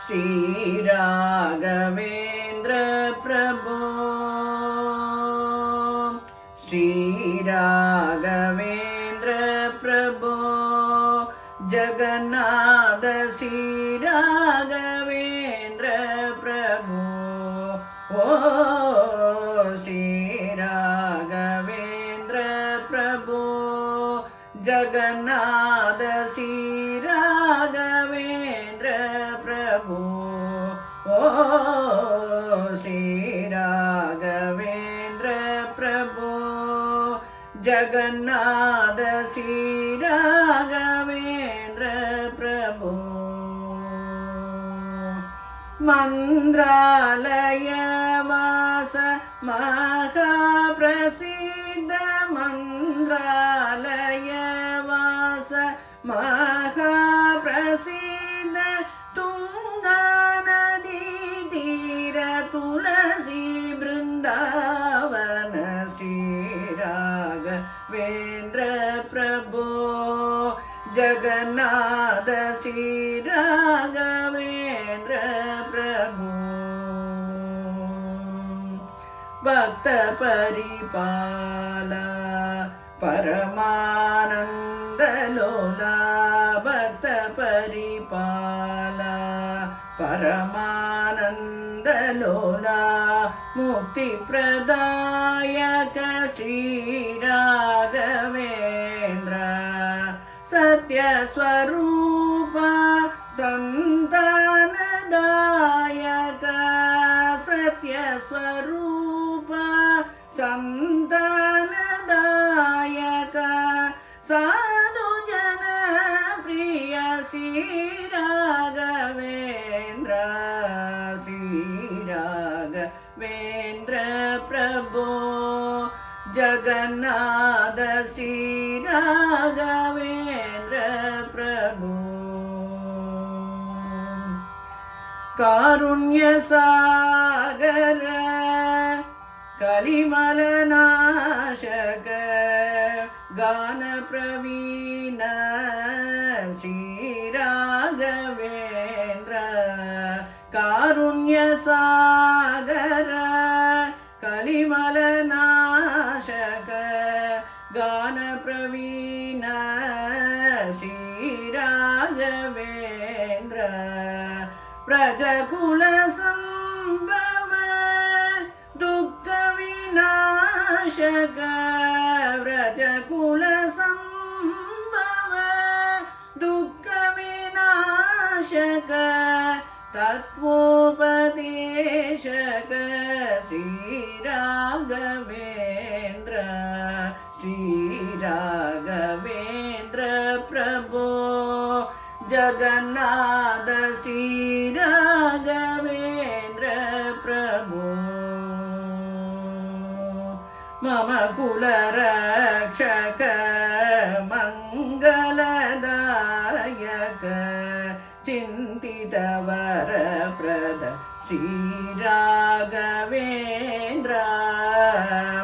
श्री राघवेंद्र प्रभो श्री राघवेंद्र प्रभो जगन्नाथ श्री राघवेंद्र प्रभो ओ श्री राघवेंद्र प्रभो जगन्नाथ श्री राघवेंद्र प्रभो ओ श्री राघवेंद्र प्रभो जगन्नाथ श्री राघवेंद्र प्रभो मंत्रालय वास महाप्रसिद्ध मंत्रालय वास महाप्रसिद्ध तुंगा नदी तीर तुलसी वृंदावन श्री राघवेंद्र प्रभो जगन्नाथ श्री राघवेंद्र प्रभो भक्त परिपाला परमानंद लोला भक्त परिपाला परमानंद लोला मुक्ति प्रदायक श्री राघवेंद्र सत्य स्वरूप संतानदायक सत्य स्वरूप संतानदायक साधु जन प्रिय श्री राघवेंद्र प्रभो जगन्नाथ श्री राघवेंद्र प्रभो कारुण्य सागर कलिमल नाशक गान प्रवीण श्री राघवेंद्र कारुण्य सागर कलिमल नाशक गान प्रवीण श्री राघवेंद्र प्रजकुल संभव दुःख विनाशक व्रजकुल संभव दुःख विनाशक तत्वोपदेशक श्री राघवेंद्र प्रभो जगन्नाथ श्री राघवेंद्र प्रभो मम कुल रक्षक मंगलदायक चिंतित वरप्रद श्री राघवेंद्र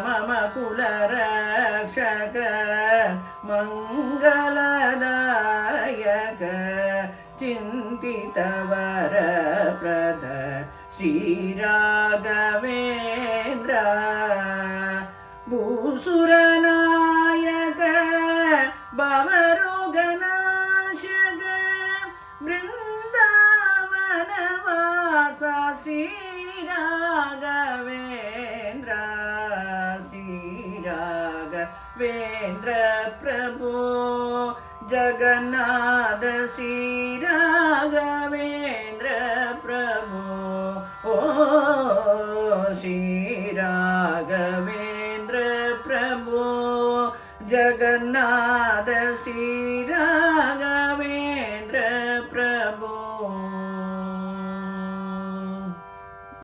मम कुल रक्षक मंगलदायक चिंतित वरप्रद श्री राघवेंद्र भूसुरनायक भवरोगनाशक वृंदावन वासा श्री राघवेंद्र प्रभो जगन्नाथ श्री राघवेंद्र प्रभो ओ श्री राघवेंद्र प्रभो जगन्नाथ श्री राघवेंद्र